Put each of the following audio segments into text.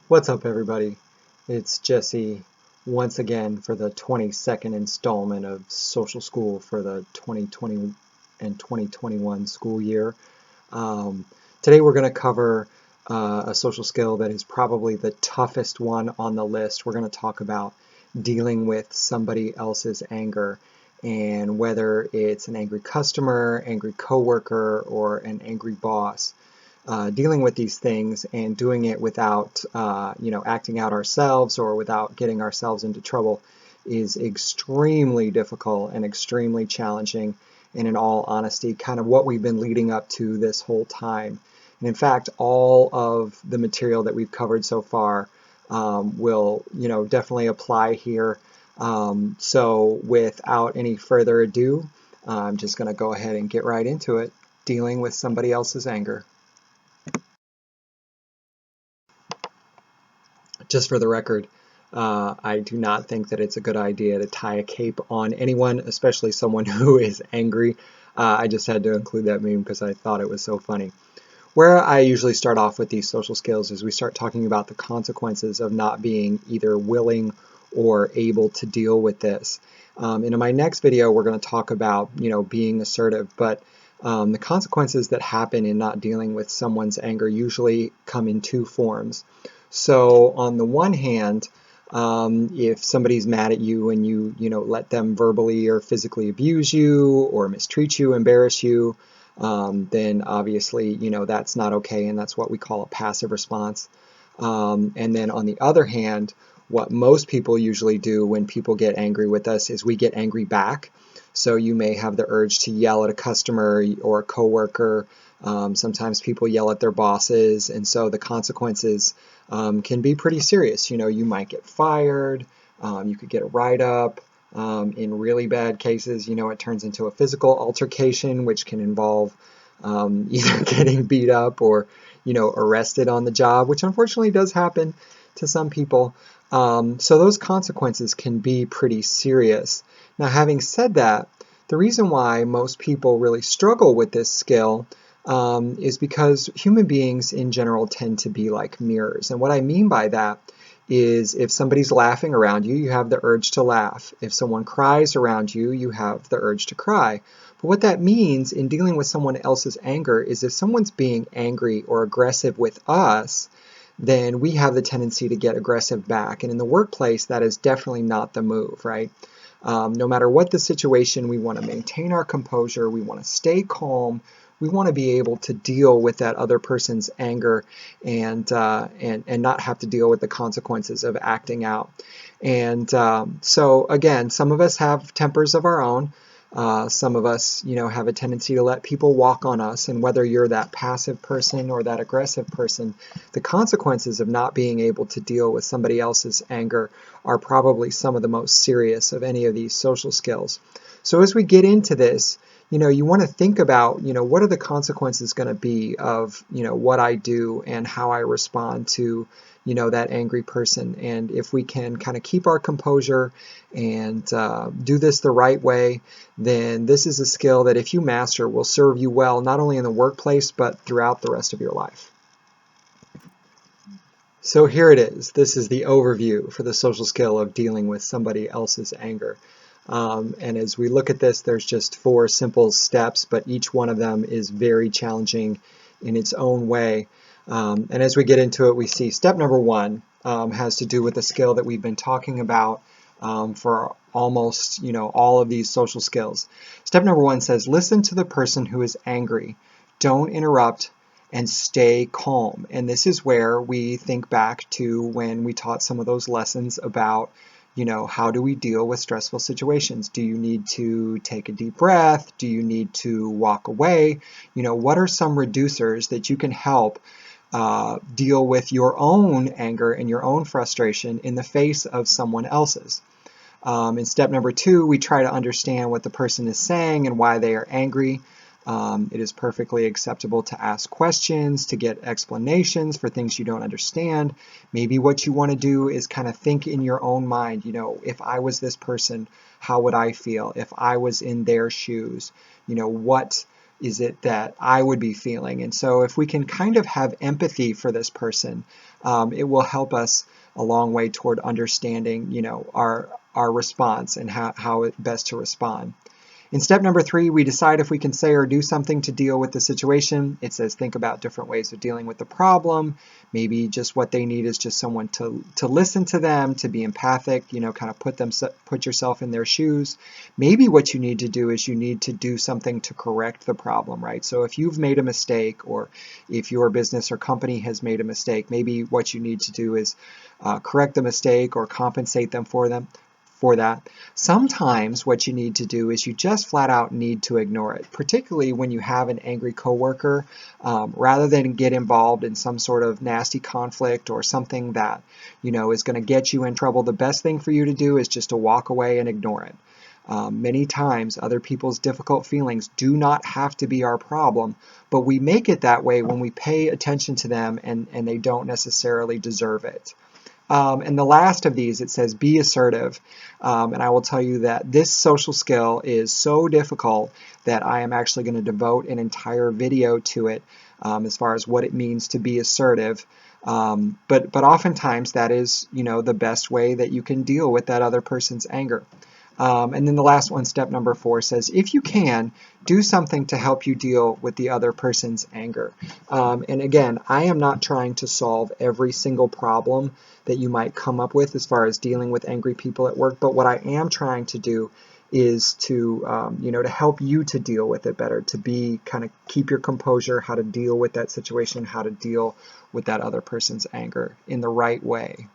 What's up, everybody? It's Jesse once again for the 22nd installment of Social School for the 2020 and 2021 school year. Um, Today we're going to cover a social skill that is probably the toughest one on the list. We're going to talk about dealing with somebody else's anger, and whether it's an angry customer, angry coworker, or an angry boss. Dealing with these things and doing it without, acting out ourselves or without getting ourselves into trouble is extremely difficult and extremely challenging. And in all honesty, kind of what we've been leading up to this whole time. And in fact, all of the material that we've covered so far will, definitely apply here. So without any further ado, I'm just going to go ahead and get right into it, dealing with somebody else's anger. Just for the record, I do not think that it's a good idea to tie a cape on anyone, especially someone who is angry. I just had to include that meme because I thought it was so funny. Where I usually start off with these social skills is we start talking about the consequences of not being either willing or able to deal with this. And in my next video, we're going to talk about, being assertive, but the consequences that happen in not dealing with someone's anger usually come in two forms. So on the one hand, if somebody's mad at you and you let them verbally or physically abuse you or mistreat you, embarrass you, then obviously that's not okay, and that's what we call a passive response. And then on the other hand, what most people usually do when people get angry with us is we get angry back. So you may have the urge to yell at a customer or a coworker. Sometimes people yell at their bosses, and so the consequences can be pretty serious. You might get fired, you could get a write-up. In really bad cases, it turns into a physical altercation, which can involve either getting beat up or, arrested on the job, which unfortunately does happen to some people. So those consequences can be pretty serious. Now, having said that, the reason why most people really struggle with this skill is because human beings in general tend to be like mirrors. And what I mean by that is if somebody's laughing around you, you have the urge to laugh. If someone cries around you, you have the urge to cry. But what that means in dealing with someone else's anger is if someone's being angry or aggressive with us, then we have the tendency to get aggressive back. And in the workplace, that is definitely not the move, right? No matter what the situation, we want to maintain our composure, we want to stay calm, we want to be able to deal with that other person's anger and not have to deal with the consequences of acting out. And so again, some of us have tempers of our own. Some of us, have a tendency to let people walk on us, and whether you're that passive person or that aggressive person, the consequences of not being able to deal with somebody else's anger are probably some of the most serious of any of these social skills. So as we get into this, you want to think about, what are the consequences going to be of, what I do and how I respond to, that angry person. And if we can kind of keep our composure and do this the right way, then this is a skill that if you master will serve you well, not only in the workplace, but throughout the rest of your life. So here it is. This is the overview for the social skill of dealing with somebody else's anger. And as we look at this, there's just 4 simple steps, but each one of them is very challenging in its own way. And as we get into it, we see step number 1 has to do with the skill that we've been talking about for almost, all of these social skills. Step number 1 says, listen to the person who is angry. Don't interrupt and stay calm. And this is where we think back to when we taught some of those lessons about how do we deal with stressful situations? Do you need to take a deep breath? Do you need to walk away? What are some reducers that you can help deal with your own anger and your own frustration in the face of someone else's? In step number 2, we try to understand what the person is saying and why they are angry. It is perfectly acceptable to ask questions, to get explanations for things you don't understand. Maybe what you want to do is kind of think in your own mind, if I was this person, how would I feel? If I was in their shoes, what is it that I would be feeling? And so if we can kind of have empathy for this person, it will help us a long way toward understanding, our response and how best to respond. In step number 3, we decide if we can say or do something to deal with the situation. It says think about different ways of dealing with the problem. Maybe just what they need is just someone to listen to them, to be empathic, kind of put yourself in their shoes. Maybe what you need to do is you need to do something to correct the problem, right? So if you've made a mistake, or if your business or company has made a mistake, maybe what you need to do is correct the mistake or compensate them for that. Sometimes what you need to do is you just flat out need to ignore it, particularly when you have an angry coworker. Rather than get involved in some sort of nasty conflict or something that is going to get you in trouble, the best thing for you to do is just to walk away and ignore it. Many times other people's difficult feelings do not have to be our problem, but we make it that way when we pay attention to them and they don't necessarily deserve it. And the last of these, it says be assertive. And I will tell you that this social skill is so difficult that I am actually going to devote an entire video to it as far as what it means to be assertive. But oftentimes that is, the best way that you can deal with that other person's anger. And then the last one, step number 4, says, if you can, do something to help you deal with the other person's anger. And again, I am not trying to solve every single problem that you might come up with as far as dealing with angry people at work, but what I am trying to do is to, to help you to deal with it better, to kind of keep your composure, how to deal with that situation, how to deal with that other person's anger in the right way.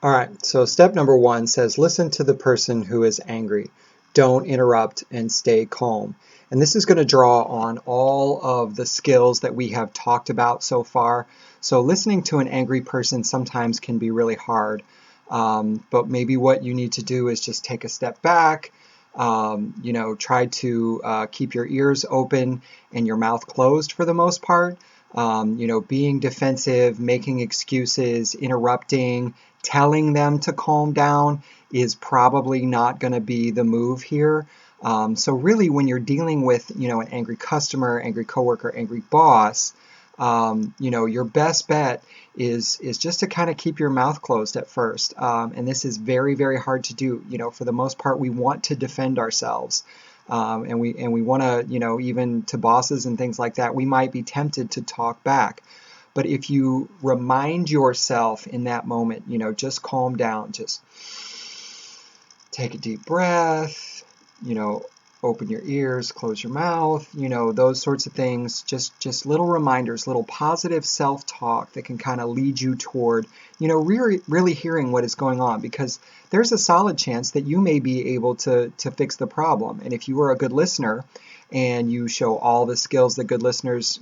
All right, so step number 1 says listen to the person who is angry. Don't interrupt and stay calm. And this is going to draw on all of the skills that we have talked about so far. So listening to an angry person sometimes can be really hard. But maybe what you need to do is just take a step back, try to keep your ears open and your mouth closed for the most part. Being defensive, making excuses, interrupting, telling them to calm down is probably not going to be the move here. So really, when you're dealing with, an angry customer, angry coworker, angry boss, your best bet is just to kind of keep your mouth closed at first. And this is very, very hard to do. For the most part, we want to defend ourselves. And we want to, even to bosses and things like that, we might be tempted to talk back. But if you remind yourself in that moment, just calm down, just take a deep breath, open your ears, close your mouth, those sorts of things, just little reminders, little positive self-talk that can kind of lead you toward, really hearing what is going on, because there's a solid chance that you may be able to fix the problem. And if you are a good listener and you show all the skills that good listeners,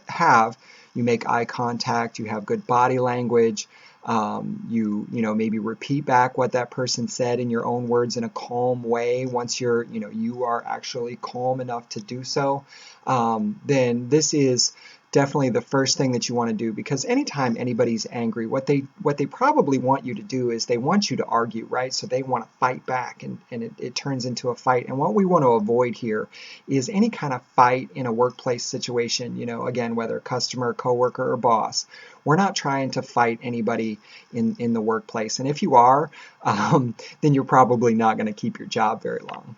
have, you make eye contact, you have good body language, you maybe repeat back what that person said in your own words in a calm way. Once you are actually calm enough to do so, then this is definitely the first thing that you want to do, because anytime anybody's angry, what they probably want you to do is they want you to argue, right? So they want to fight back, and it turns into a fight. And what we want to avoid here is any kind of fight in a workplace situation, again, whether customer, coworker, or boss. We're not trying to fight anybody in the workplace. And if you are, then you're probably not going to keep your job very long.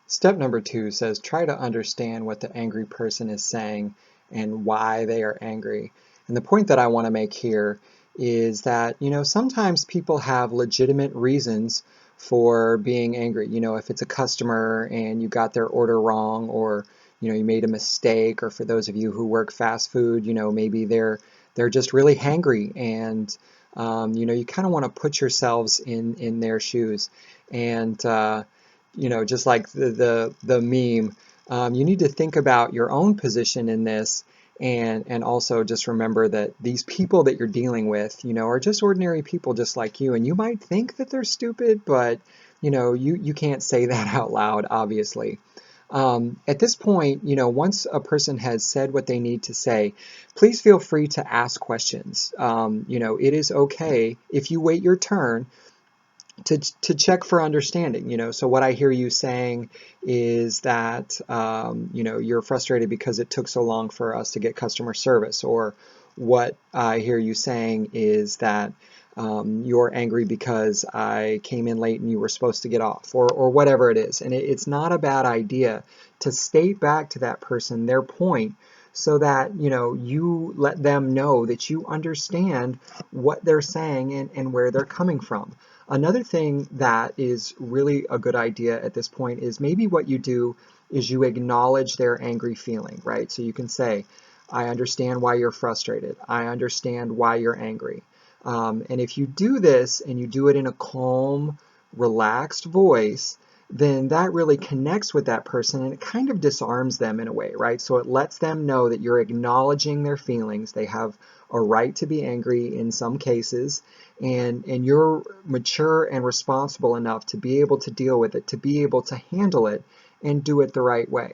Step number 2 says try to understand what the angry person is saying and why they are angry. And the point that I want to make here is that, sometimes people have legitimate reasons for being angry. If it's a customer and you got their order wrong, or, you made a mistake, or for those of you who work fast food, maybe they're just really hangry, and, you kind of want to put yourselves in their shoes. And, just like the meme, you need to think about your own position in this, and also just remember that these people that you're dealing with, are just ordinary people just like you, and you might think that they're stupid, but you can't say that out loud, obviously. At this point, once a person has said what they need to say, please feel free to ask questions. It is okay if you wait your turn to check for understanding. So what I hear you saying is that you're frustrated because it took so long for us to get customer service, or what I hear you saying is that you're angry because I came in late and you were supposed to get off, or whatever it is. And it's not a bad idea to state back to that person their point, so that you let them know that you understand what they're saying and where they're coming from. Another thing that is really a good idea at this point is maybe what you do is you acknowledge their angry feeling, right? So you can say, I understand why you're frustrated. I understand why you're angry. And if you do this and you do it in a calm, relaxed voice, then that really connects with that person, and it kind of disarms them in a way, right? So it lets them know that you're acknowledging their feelings. They have a right to be angry in some cases, and you're mature and responsible enough to be able to deal with it, to be able to handle it and do it the right way.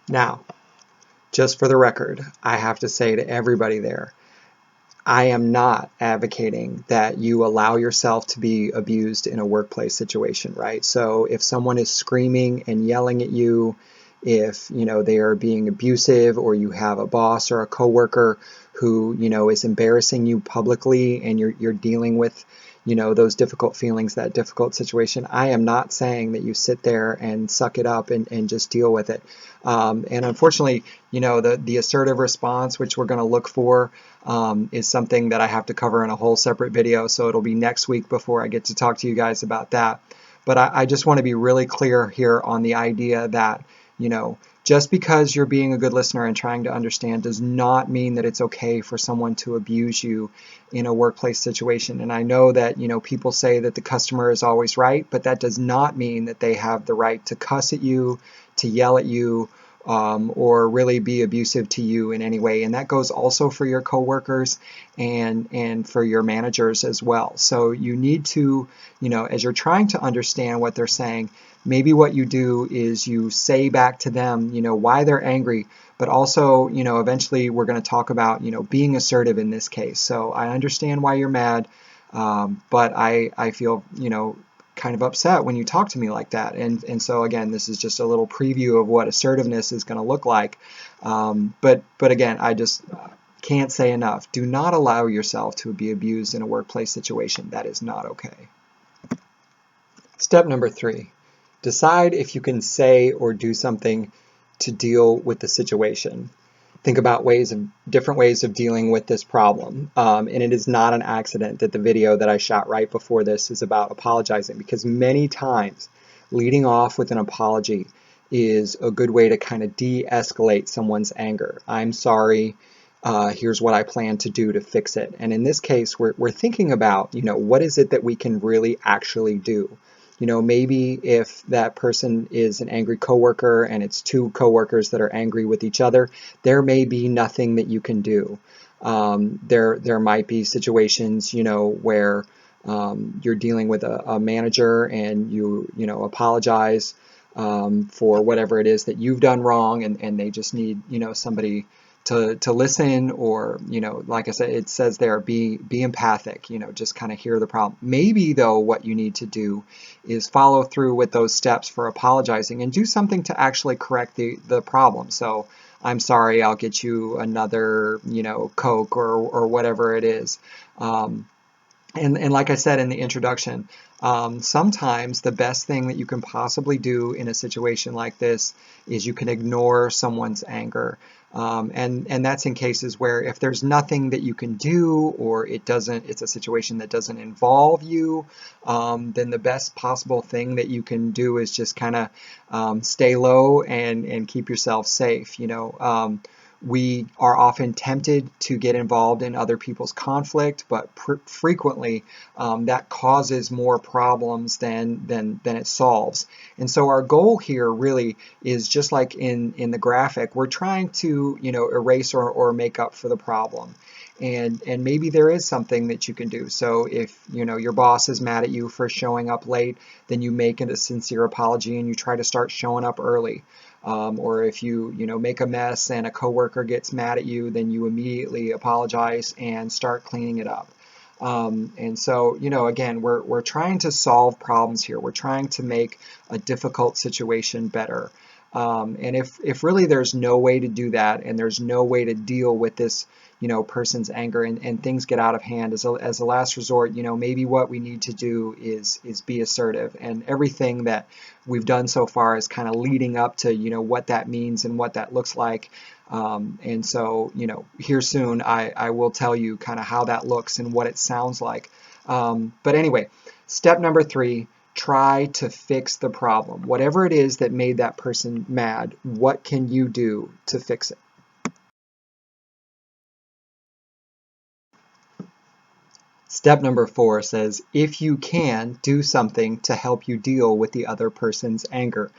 Now, just for the record, I have to say to everybody there, I am not advocating that you allow yourself to be abused in a workplace situation, right? So if someone is screaming and yelling at you, if they are being abusive, or you have a boss or a coworker who is embarrassing you publicly, and you're dealing with those difficult feelings, that difficult situation, I am not saying that you sit there and suck it up and just deal with it. And unfortunately, the assertive response, which we're going to look for, is something that I have to cover in a whole separate video. So it'll be next week before I get to talk to you guys about that. But I just want to be really clear here on the idea that, just because you're being a good listener and trying to understand does not mean that it's okay for someone to abuse you in a workplace situation. And I know that, people say that the customer is always right, but that does not mean that they have the right to cuss at you, to yell at you, or really be abusive to you in any way. And that goes also for your coworkers and for your managers as well. So you need to, as you're trying to understand what they're saying, maybe what you do is you say back to them, why they're angry, but also, eventually we're going to talk about, being assertive in this case. So I understand why you're mad, but I feel, kind of upset when you talk to me like that. And so again, this is just a little preview of what assertiveness is going to look like. But again, I just can't say enough. Do not allow yourself to be abused in a workplace situation. That is not okay. Step number 3, decide if you can say or do something to deal with the situation. Think about different ways of dealing with this problem. And it is not an accident that the video that I shot right before this is about apologizing, because many times leading off with an apology is a good way to kind of de-escalate someone's anger. I'm sorry. Here's what I plan to do to fix it. And in this case, we're thinking about, what is it that we can really actually do? Maybe if that person is an angry coworker and it's two coworkers that are angry with each other, there may be nothing that you can do. There might be situations, where you're dealing with a manager and you apologize for whatever it is that you've done wrong, and they just need, somebody to listen, or like I said, it says there, be empathic, just kind of hear the problem. Maybe though what you need to do is follow through with those steps for apologizing and do something to actually correct the problem. So I'm sorry, I'll get you another Coke or whatever it is. And like I said in the introduction, sometimes the best thing that you can possibly do in a situation like this is you can ignore someone's anger. And that's in cases where if there's nothing that you can do, or it's a situation that doesn't involve you, then the best possible thing that you can do is just kind of stay low and keep yourself safe. We are often tempted to get involved in other people's conflict, but frequently that causes more problems than it solves. And so our goal here really is, just like in the graphic, we're trying to erase or make up for the problem. and maybe there is something that you can do. So if your boss is mad at you for showing up late, then you make it a sincere apology and you try to start showing up early. Or if you make a mess and a coworker gets mad at you, then you immediately apologize and start cleaning it up. And so, again, we're trying to solve problems here. We're trying to make a difficult situation better. And if really there's no way to do that, and there's no way to deal with this, person's anger, and things get out of hand, as a last resort, maybe what we need to do is be assertive. And everything that we've done so far is kind of leading up to, what that means and what that looks like. And so, here soon, I will tell you kind of how that looks and what it sounds like. But anyway, step number 3, try to fix the problem. Whatever it is that made that person mad, what can you do to fix it? Step number 4 says, if you can, do something to help you deal with the other person's anger.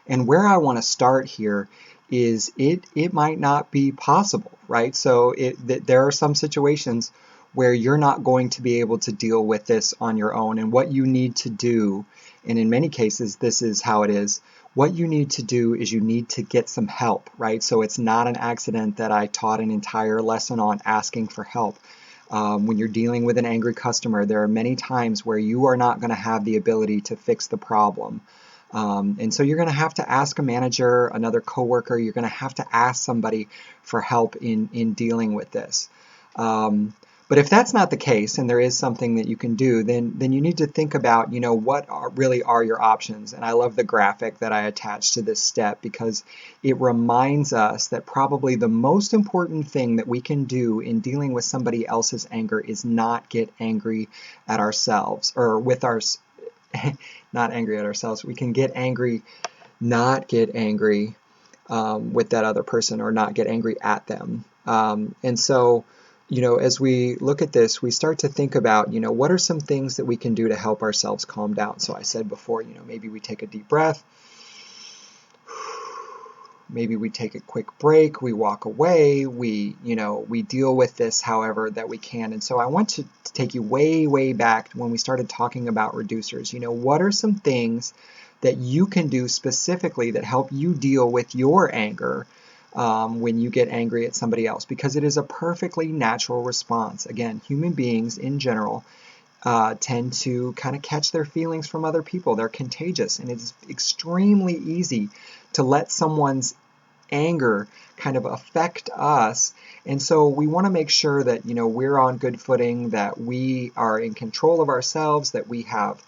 And where I want to start here is it might not be possible, right? So there are some situations where you're not going to be able to deal with this on your own. And what you need to do, and in many cases this is how it is, what you need to do is you need to get some help, right? So it's not an accident that I taught an entire lesson on asking for help. When you're dealing with an angry customer, there are many times where you are not going to have the ability to fix the problem. And so you're going to have to ask a manager, another coworker, you're going to have to ask somebody for help in dealing with this. But if that's not the case and there is something that you can do, then you need to think about, what really are your options. And I love the graphic that I attached to this step because it reminds us that probably the most important thing that we can do in dealing with somebody else's anger is not get angry at ourselves or with our, not angry at ourselves. We can get angry, not get angry with that other person or not get angry at them. And so, as we look at this, we start to think about, what are some things that we can do to help ourselves calm down? So I said before, maybe we take a deep breath. Maybe we take a quick break, we walk away, we deal with this however that we can. And so I want to take you way, way back when we started talking about reducers. What are some things that you can do specifically that help you deal with your anger when you get angry at somebody else? Because it is a perfectly natural response. Again, human beings in general tend to kind of catch their feelings from other people. They're contagious, and it's extremely easy to let someone's anger kind of affect us. And so we want to make sure that we're on good footing, that we are in control of ourselves, that we have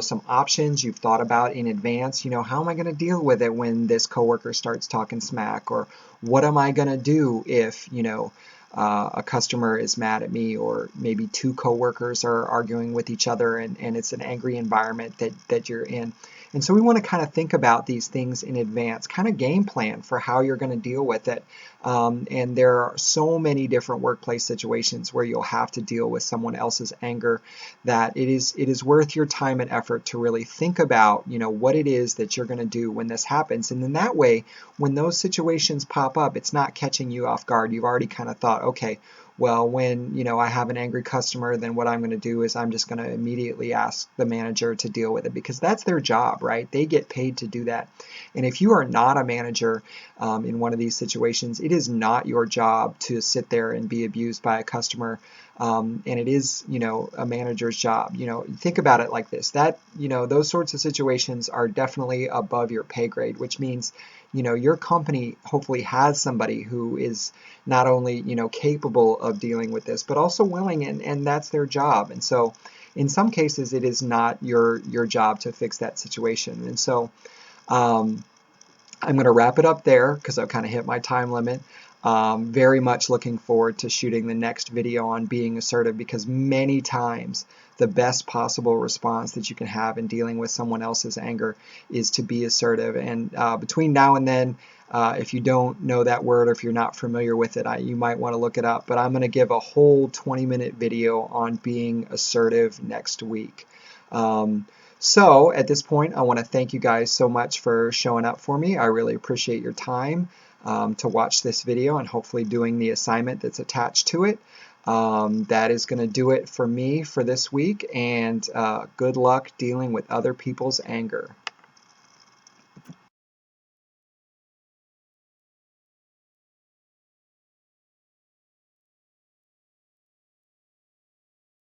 some options you've thought about in advance. How am I going to deal with it when this coworker starts talking smack? Or what am I going to do if a customer is mad at me, or maybe two coworkers are arguing with each other and it's an angry environment that you're in. And so we want to kind of think about these things in advance, kind of game plan for how you're going to deal with it. And there are so many different workplace situations where you'll have to deal with someone else's anger that it is worth your time and effort to really think about, what it is that you're going to do when this happens. And then that way, when those situations pop up, it's not catching you off guard. You've already kind of thought, okay, well, when I have an angry customer, then what I'm going to do is I'm just going to immediately ask the manager to deal with it, because that's their job, right? They get paid to do that. And if you are not a manager in one of these situations, it is not your job to sit there and be abused by a customer. And it is, a manager's job. Think about it like this, that, those sorts of situations are definitely above your pay grade, which means, your company hopefully has somebody who is not only, capable of dealing with this, but also willing, and that's their job. And so in some cases, it is not your job to fix that situation. And so I'm going to wrap it up there because I've kind of hit my time limit. Very much looking forward to shooting the next video on being assertive, because many times the best possible response that you can have in dealing with someone else's anger is to be assertive. And between now and then, if you don't know that word or if you're not familiar with it, you might want to look it up. But I'm going to give a whole 20-minute video on being assertive next week. So at this point, I want to thank you guys so much for showing up for me. I really appreciate your time to watch this video and hopefully doing the assignment that's attached to it. That is going to do it for me for this week, and good luck dealing with other people's anger.